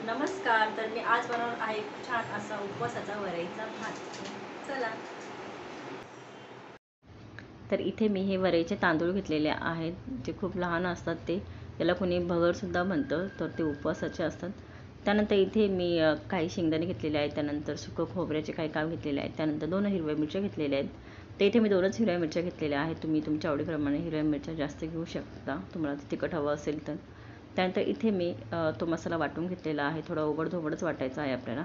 नमस्कार. तर मी आज बनवणार आहे छान असा उपवासाचा वरईचा भात. चला. तर इथे मी हे वरईचे तांदूळ घेतलेले आहेत, जे खूप लहान असतात. ते त्याला कोणी भगरसुद्धा म्हणतं, तर ते उपवासाचे असतात. त्यानंतर इथे मी काही शेंगदाणे घेतलेले आहेत, त्यानंतर सुकं खोबऱ्याचे काही काप घेतलेले आहेत, त्यानंतर 2 हिरव्या मिरच्या घेतलेल्या आहेत. तर इथे मी 2च हिरव्या मिरच्या घेतलेल्या आहेत. तुम्ही तुमच्या आवडीप्रमाणे हिरव्या मिरच्या जास्त घेऊ शकता, तुम्हाला तिखट हवं असेल तर. त्यानंतर इथे मी तो मसाला वाटून घेतलेला आहे. थोडा ओबडधोबडच वाटायचा आहे आपल्याला.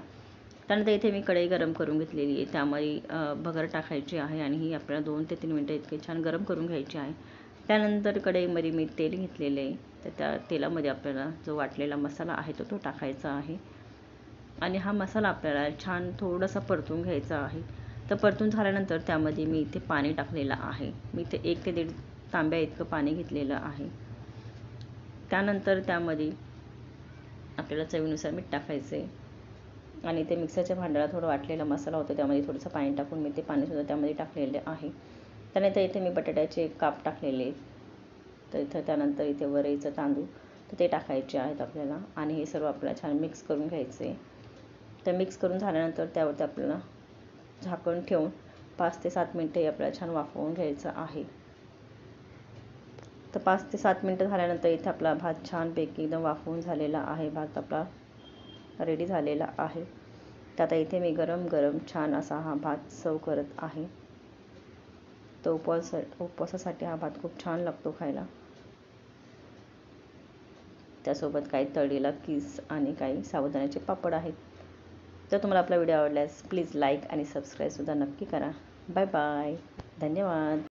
त्यानंतर इथे मी कढई गरम करून घेतलेली आहे. त्यामध्ये भगर टाकायची आहे आणि ही आपल्याला 2 ते 3 मिनटं इतके छान गरम करून घ्यायची आहे. त्यानंतर कढईमध्ये मी तेल घेतलेले आहे. तर त्या तेलामध्ये आपल्याला जो वाटलेला मसाला आहे तो टाकायचा आहे आणि हा मसाला आपल्याला छान थोडासा परतून घ्यायचा आहे. तर परतून झाल्यानंतर त्यामध्ये मी इथे पाणी टाकलेलं आहे. मी इथे 1 ते 1.5 तांब्या इतकं पाणी घेतलेलं आहे. त्यानंतर त्यामध्ये आपल्याला चवीनुसार मीठ टाकायचं आहे आणि ते मिक्सरच्या भांड्याला थोडं वाटलेला मसाला होता, त्यामध्ये थोडंसं पाणी टाकून मी ते पाणीसुद्धा त्यामध्ये टाकलेले आहे. त्यानंतर इथे मी बटाट्याचे काप टाकलेले आहेत. तर त्यानंतर इथे वरईचं तांदूळ तर ते टाकायचे आहेत आपल्याला आणि हे सर्व आपल्याला छान मिक्स करून घ्यायचं आहे. तर मिक्स करून झाल्यानंतर त्यावरती आपल्याला झाकण ठेवून 5 ते 7 मिनटं आपल्याला छान वाफवून घ्यायचं आहे. तर 5 ते 7 मिनटं झाल्यानंतर इथे आपला भात छानपैकी एकदम वाफवून झालेला आहे. भात आपला रेडी झालेला आहे. तर आता इथे मी गरम गरम छान असा हा भात सर्व करत आहे. तर उपवासासाठी हा भात खूप छान लागतो खायला. त्यासोबत काही तळलेला किस आणि काही साबुदाण्याचे पापड आहेत. तर तुम्हाला आपला व्हिडिओ आवडल्यास प्लीज लाईक आणि सबस्क्राईबसुद्धा नक्की करा. Bye bye. धन्यवाद.